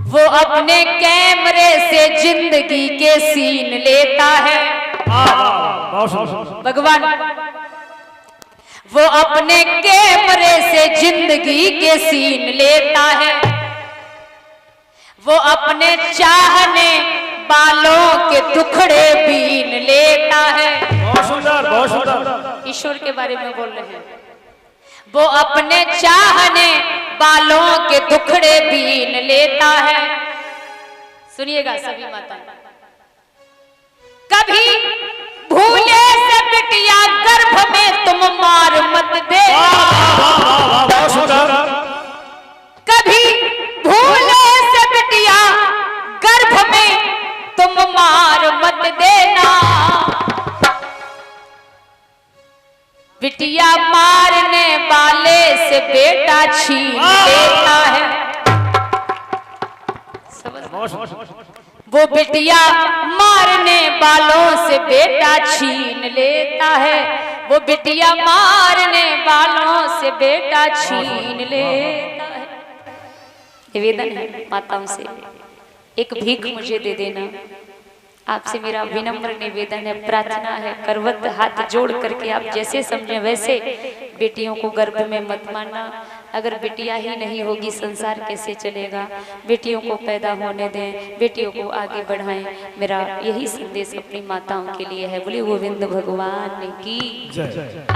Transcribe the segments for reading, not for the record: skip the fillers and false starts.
वो अपने कैमरे से जिंदगी के सीन लेता है। भगवान वो अपने कैमरे से जिंदगी के सीन लेता है। वो अपने चाहने बालों के टुकड़े बीन लेता है। बहुत सुंदर, बहुत सुंदर। ईश्वर के बारे में बोल रहे हैं। वो अपने चाहने बालों के टुकड़े बीन लेता है। सुनिएगा सभी माता, कभी भूले से बिटिया गर्भ में तुम मार मत दे। कभी भूले से बिटिया गर्भ में तुम मार मत देना। बिटिया मारने वाले से बेटा छीन लेता है। वो बिटिया मारने वालों से बेटा छीन लेता है। वो बिटिया मारने वालों से बेटा छीन लेता है। निवेदन है माताओं से, एक भीख मुझे दे देना। आपसे मेरा विनम्र निवेदन है, प्रार्थना है, करवत हाथ जोड़ करके आप जैसे समझें वैसे बेटियों को गर्भ में मत मारना। अगर बिटिया ही नहीं होगी संसार कैसे चलेगा। बेटियों को पैदा होने दें, बेटियों को आगे बढ़ाएं। मेरा यही संदेश अपनी माताओं के लिए है। बोले गोविंद भगवान की जय।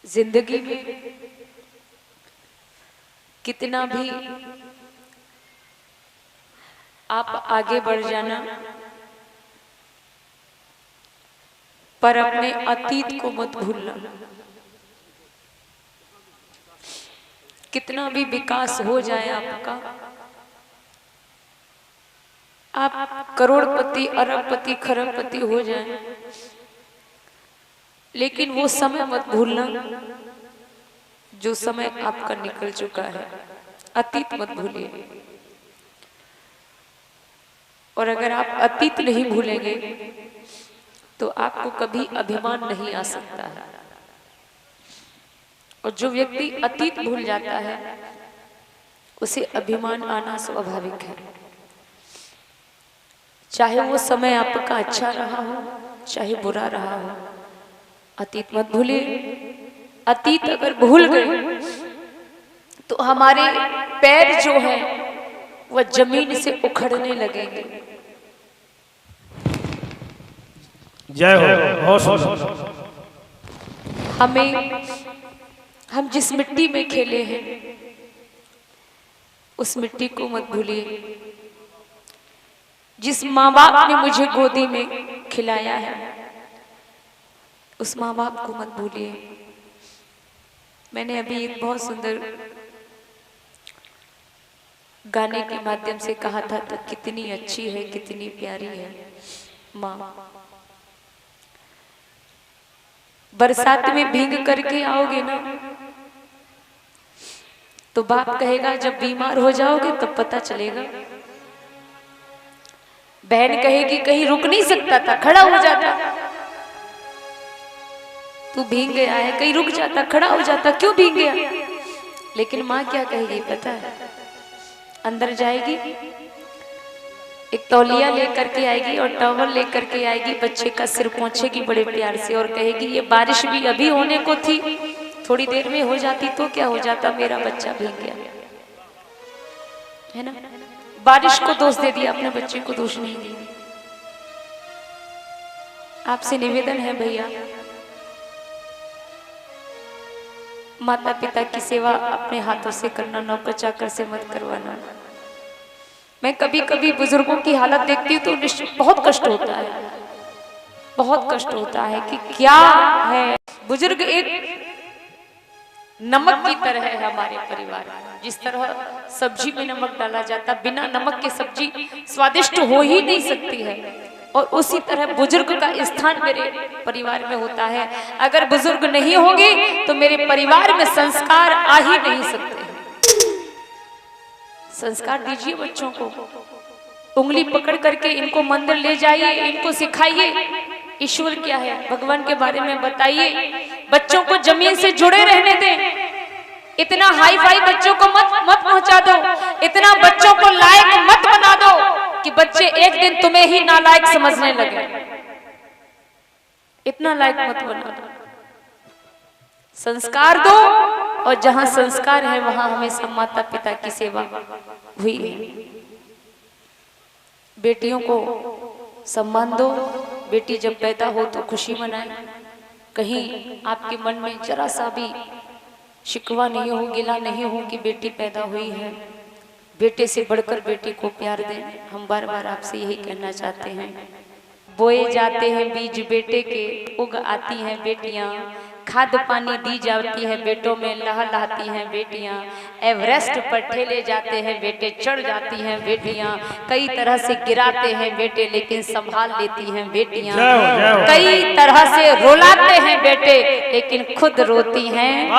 जिंदगी में कितना भी आप आगे बढ़ जाना, पर अपने अतीत को मत भूलना। कितना भी विकास हो जाए आपका, आप करोड़पति, अरबपति, खरबपति हो जाए, लेकिन वो समय मत भूलना जो समय आपका निकल चुका है। अतीत मत भूलिए। और अगर आप अतीत नहीं भूलेंगे तो आपको कभी अभिमान नहीं आ सकता है। और जो व्यक्ति अतीत भूल जाता है उसे अभिमान आना स्वाभाविक है। चाहे वो समय आपका अच्छा रहा हो, चाहे बुरा रहा हो, अतीत मत भूलिए। अतीत अगर भूल गए तो हमारे पैर जो हैं वह जमीन से उखड़ने लगेंगे। जय हो। हम जिस मिट्टी में खेले हैं उस मिट्टी को मत भूलिए। जिस माँ बाप ने मुझे गोदी में खिलाया है उस माँ बाप को मत भूलिए। मैंने अभी एक बहुत सुंदर गाने के माध्यम से कहा था, तो कितनी अच्छी है, कितनी प्यारी है माँ। बरसात में भीग करके आओगे ना तो बाप कहेगा जब बीमार हो जाओगे तब पता चलेगा। बहन कहेगी कहीं रुक नहीं सकता था, खड़ा हो जाता। तू भीग गया है, कहीं रुक जाता, खड़ा हो जाता, क्यों भीग गया। लेकिन माँ क्या कहेगी पता है, अंदर जाएगी, एक तौलिया लेकर के आएगी और टॉवल लेकर के आएगी, बच्चे का सिर पोंछेगी बड़े प्यार से और कहेगी ये बारिश भी अभी होने को थी, थोड़ी देर में हो जाती तो क्या हो जाता, मेरा बच्चा भीग गया। है ना, बारिश को दोष दे दिया, अपने बच्चे को दोष नहीं दिया। आपसे निवेदन है भैया, माता पिता की सेवा अपने हाथों से करना, नौकर चाकर से मत करवाना। मैं कभी कभी बुजुर्गों की हालत देखती हूँ तो बहुत कष्ट होता है, बहुत कष्ट होता है कि क्या है। बुजुर्ग एक नमक की तरह है हमारे परिवार में। जिस तरह सब्जी में नमक डाला जाता, बिना नमक के सब्जी स्वादिष्ट हो ही नहीं सकती है, और उसी तरह बुजुर्ग का स्थान मेरे परिवार में होता है। अगर बुजुर्ग नहीं होंगे तो मेरे परिवार में संस्कार आ ही नहीं सकते। संस्कार दीजिए बच्चों को, उंगली पकड़ करके इनको मंदिर ले जाइए, इनको सिखाइए ईश्वर क्या है, भगवान के बारे में बताइए। बच्चों को जमीन से जुड़े रहने दें, इतना हाई फाई बच्चों को मत पहुंचा दो। इतना बच्चों को लायक मत बना दो कि बच्चे एक दिन तुम्हें ही नालायक समझने लगे। इतना लायक मत बना दो। संस्कार दो, और जहां संस्कार है वहां हमेशा माता पिता की सेवा हुई है। बेटियों को सम्मान दो। बेटी जब पैदा हो तो खुशी मनाए। कहीं आपके मन में जरा सा भी शिकवा नहीं हो, गिला नहीं हो कि बेटी पैदा हुई है। बेटे से बढ़कर बेटी को प्यार दें। हम बार बार आपसे यही कहना चाहते हैं। बोए जाते हैं बीज बेटे के, उग आती हैं बेटियां। खाद पानी दी जाती है बेटों में, लहलहाती हैं बेटियां। एवरेस्ट पर ठेले जाते हैं बेटे, चढ़ जाती हैं बेटियां। कई तरह से गिराते हैं बेटे, लेकिन संभाल लेती हैं बेटियां। कई तरह से रुलाते हैं बेटे, लेकिन खुद रोती हैं।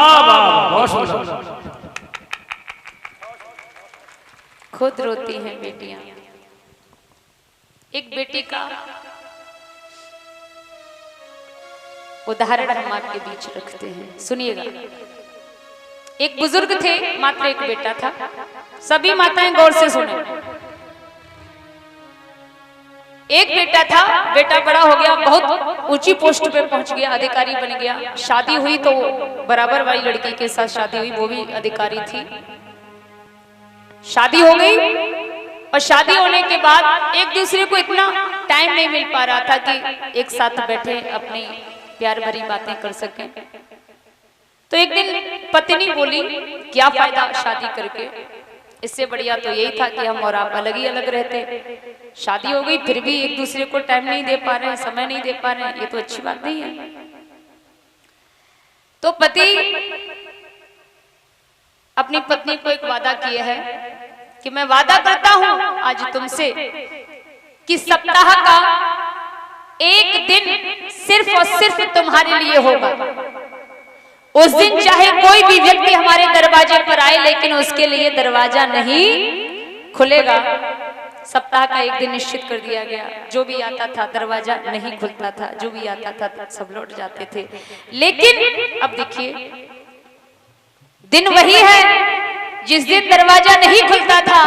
खुद रोती हैं बेटियां। एक बेटी का उदाहरण हम आपके बीच रखते हैं, सुनिएगा। एक बुजुर्ग थे, मात्र एक बेटा था। सभी माताएं गौर से सुने। एक बेटा था, बेटा बड़ा हो गया, बहुत ऊंची पोस्ट पे पहुंच गया, अधिकारी बन गया। शादी हुई तो बराबर वाली लड़की के साथ शादी हुई, वो भी अधिकारी थी। शादी हो गई, और शादी होने के बाद एक दूसरे को इतना टाइम नहीं मिल पा रहा था कि एक साथ बैठे अपनी प्यार भरी बातें कर सकें। तो एक दिन पत्नी बोली, क्या फायदा शादी करके, इससे बढ़िया तो यही था कि हम और आप अलग ही अलग रहते। शादी हो गई फिर भी एक दूसरे को टाइम नहीं दे पा रहे हैं, समय नहीं दे पा रहे हैं, ये तो अच्छी बात नहीं है। तो पति अपनी पत्नी को एक वादा किया है कि मैं वादा करता हूं आज तुमसे कि सप्ताह का एक दिन सिर्फ और सिर्फ तुम्हारे लिए होगा। उस दिन चाहे कोई भी व्यक्ति हमारे दरवाजे पर आए, लेकिन उसके लिए दरवाजा नहीं खुलेगा। सप्ताह का एक दिन निश्चित कर दिया गया। जो भी आता था दरवाजा नहीं खुलता था, जो भी आता था सब लौट जाते थे। लेकिन अब देखिए, दिन वही है जिस दिन दरवाजा नहीं खुलता था।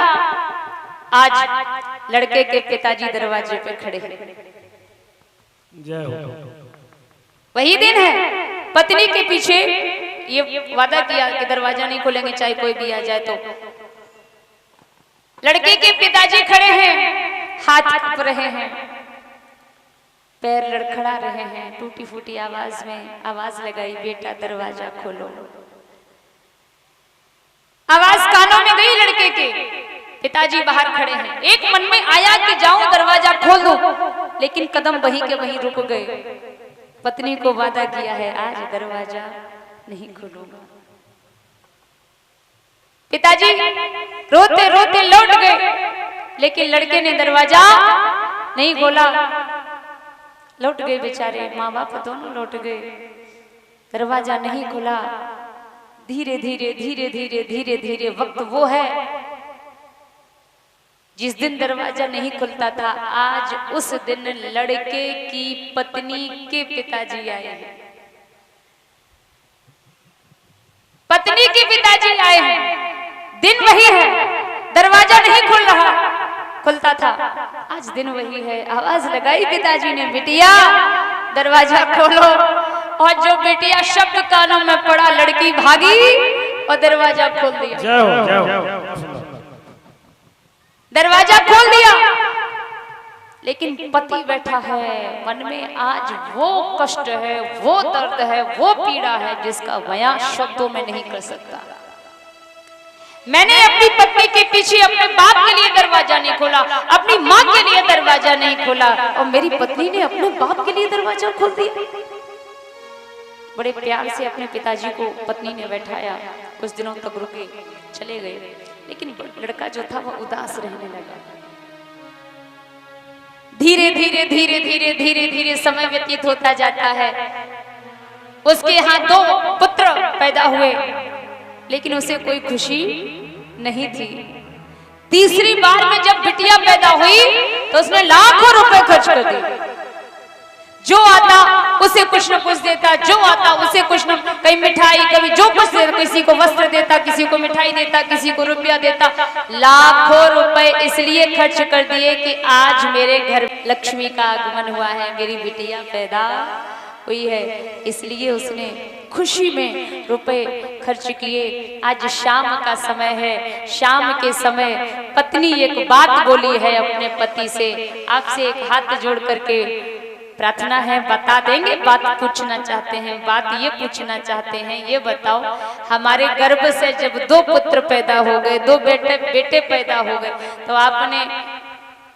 आज लड़के के पिताजी दरवाजे पे खड़े हैं। वही दिन है। पत्नी के पीछे ये वादा किया कि दरवाजा नहीं खोलेंगे चाहे कोई भी आ जाए। तो लड़के के पिताजी खड़े हैं, हाथ कांप रहे हैं, पैर लड़खड़ा रहे हैं, टूटी फूटी आवाज में आवाज लगाई, बेटा दरवाजा खोलो। आवाज कानों में गई लड़के के। पिताजी बाहर खड़े हैं। एक मन में आया कि जाऊं दरवाजा खोल दूं, लेकिन कदम वहीं के वहीं रुक गए। पत्नी को वादा किया है आज दरवाजा नहीं खोलूंगा। पिताजी रोते रोते लौट गए, लेकिन लड़के ने दरवाजा नहीं खोला। लौट गए बेचारे, माँ बाप दोनों लौट गए, दरवाजा नहीं खुला। धीरे धीरे धीरे धीरे धीरे धीरे वक्त वो है जिस दिन दरवाजा नहीं खुलता था। आज उस दिन लड़के की पत्नी के पिताजी आए हैं। पत्नी के पिताजी आए हैं। दिन वही है, दरवाजा नहीं खुल रहा, खुलता था। आज दिन वही है। आवाज लगाई पिताजी ने, बिटिया दरवाजा खोलो। और जो बिटिया शब्द कानों में पड़ा, लड़की भागी और दरवाजा खोल दिया। दरवाजा खोल दिया, लेकिन पति बैठा है। मन में आज वो कष्ट है, वो दर्द है, वो पीड़ा है जिसका बयां शब्दों में नहीं कर सकता। मैंने अपनी पत्नी के पीछे अपने बाप के लिए दरवाजा नहीं खोला, अपनी माँ के लिए दरवाजा नहीं खोला, और मेरी पत्नी ने अपने बाप के लिए दरवाजा खोल दिया। बड़े प्यार से अपने पिताजी को पत्नी ने बैठाया। कुछ दिनों तक रुके, चले गए, लेकिन लड़का जो था वो उदास रहने लगा। धीरे धीरे धीरे धीरे धीरे धीरे समय व्यतीत होता जाता है। उसके यहाँ 2 पुत्र पैदा हुए, लेकिन उसे कोई खुशी नहीं थी। तीसरी बार में जब बिटिया पैदा हुई तो उसने लाखों रुपए खर्च कर दिए। जो आता उसे कुछ न कुछ देता, जो आता उसे कुछ न, कहीं मिठाई, कभी जो कुछ देता, किसी को वस्त्र देता, किसी को मिठाई देता, किसी को रुपया देता। लाखों रुपए इसलिए खर्च कर दिए कि आज मेरे घर लक्ष्मी का आगमन हुआ है, मेरी बिटिया पैदा हुई है, इसलिए उसने खुशी में रुपए खर्च किए। आज शाम का समय है, शाम के समय पत्नी एक बात बोली है अपने पति से। आपसे एक हाथ जोड़ करके प्रार्थना है, बता देंगे, बात पूछना चाहते हैं, बात ये पूछना चाहते हैं, ये बताओ हमारे गर्भ से जब 2 पुत्र पैदा हो गए, 2 बेटे पैदा हो गए, तो आपने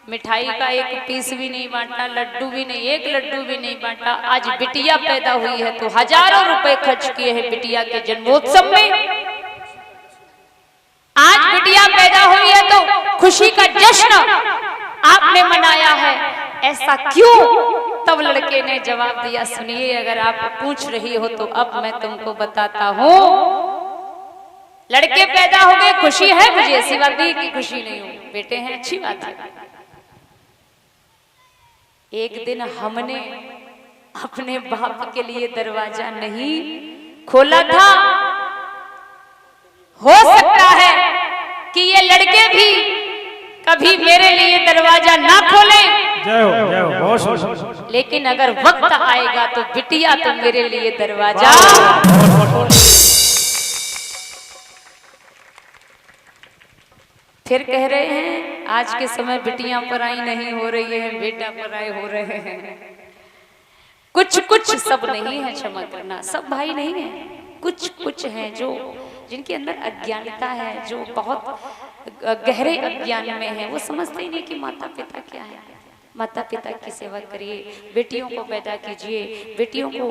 मिठाई का एक पीस भी नहीं बांटा, लड्डू भी नहीं, एक लड्डू भी नहीं बांटा। आज बिटिया पैदा हुई है तो हजारों रुपए खर्च किए हैं बिटिया के जन्मोत्सव में। आज बिटिया पैदा हुई है तो खुशी का जश्न आपने मनाया है, ऐसा क्यों? तब लड़के ने जवाब दिया, सुनिए, अगर आप पूछ रही हो तो अब मैं तुमको बताता हूँ। लड़के पैदा हो गए, खुशी है मुझे, ऐसी बात नहीं कि खुशी नहीं हो, बेटे हैं, अच्छी बात है। एक दिन हमने अपने बाप के लिए दरवाजा नहीं खोला था। हो सकता है कि ये लड़के भी कभी मेरे लिए दरवाजा ना खोलें, जय हो, बहुत सुंदर। लेकिन अगर वक्त आएगा तो बिटिया तो मेरे लिए दरवाजा। फिर कह रहे हैं आज के समय बिटियां पराई नहीं हो रही है, बेटा पराए हो रहे हैं। कुछ कुछ, सब नहीं है, क्षमा करना, सब भाई नहीं है, कुछ कुछ हैं जो जिनके अंदर अज्ञानता है, जो बहुत गहरे अज्ञान में है। वो समझते ही नहीं कि माता पिता क्या है। माता पिता की सेवा करिए, बेटियों को पैदा कीजिए, बेटियों को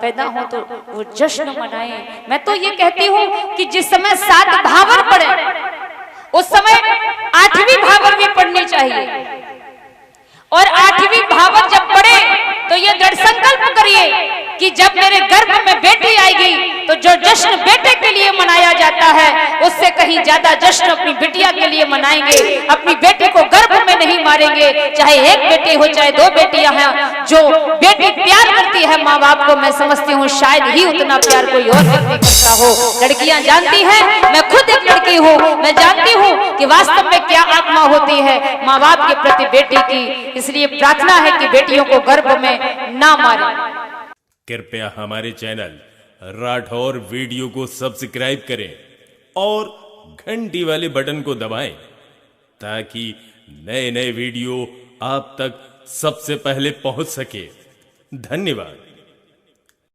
पैदा हो तो वो जश्न मनाएं। मैं तो ये कहती हूँ कि जिस समय 7 भावर पड़े उस समय 8वीं भावर भी पढ़नी चाहिए, और 8वीं भावर जब पढ़े तो ये दृढ़ संकल्प करिए कि जब मेरे गर्भ में बेटी आएगी तो जो जश्न बेटे के लिए मनाया जाता है उससे कहीं ज्यादा जश्न अपनी बिटिया के लिए मनाएंगे। अपनी बेटे को गर्भ में नहीं मारेंगे, चाहे एक बेटे हो चाहे 2 बेटियां हैं। जो बेटी प्यार करती है माँ बाप को, मैं समझती हूँ शायद ही उतना प्यार कोई और व्यक्ति करता हो। लड़कियां जानती हैं, मैं खुद एक लड़की हूँ, मैं जानती हूँ कि वास्तव में क्या आत्मा होती है माँ बाप के प्रति बेटी की। इसलिए प्रार्थना है कि बेटियों को गर्भ में ना मारें। कृपया हमारे चैनल राठौर वीडियो को सब्सक्राइब करें और घंटी वाले बटन को दबाएं ताकि नए नए वीडियो आप तक सबसे पहले पहुंच सके। धन्यवाद।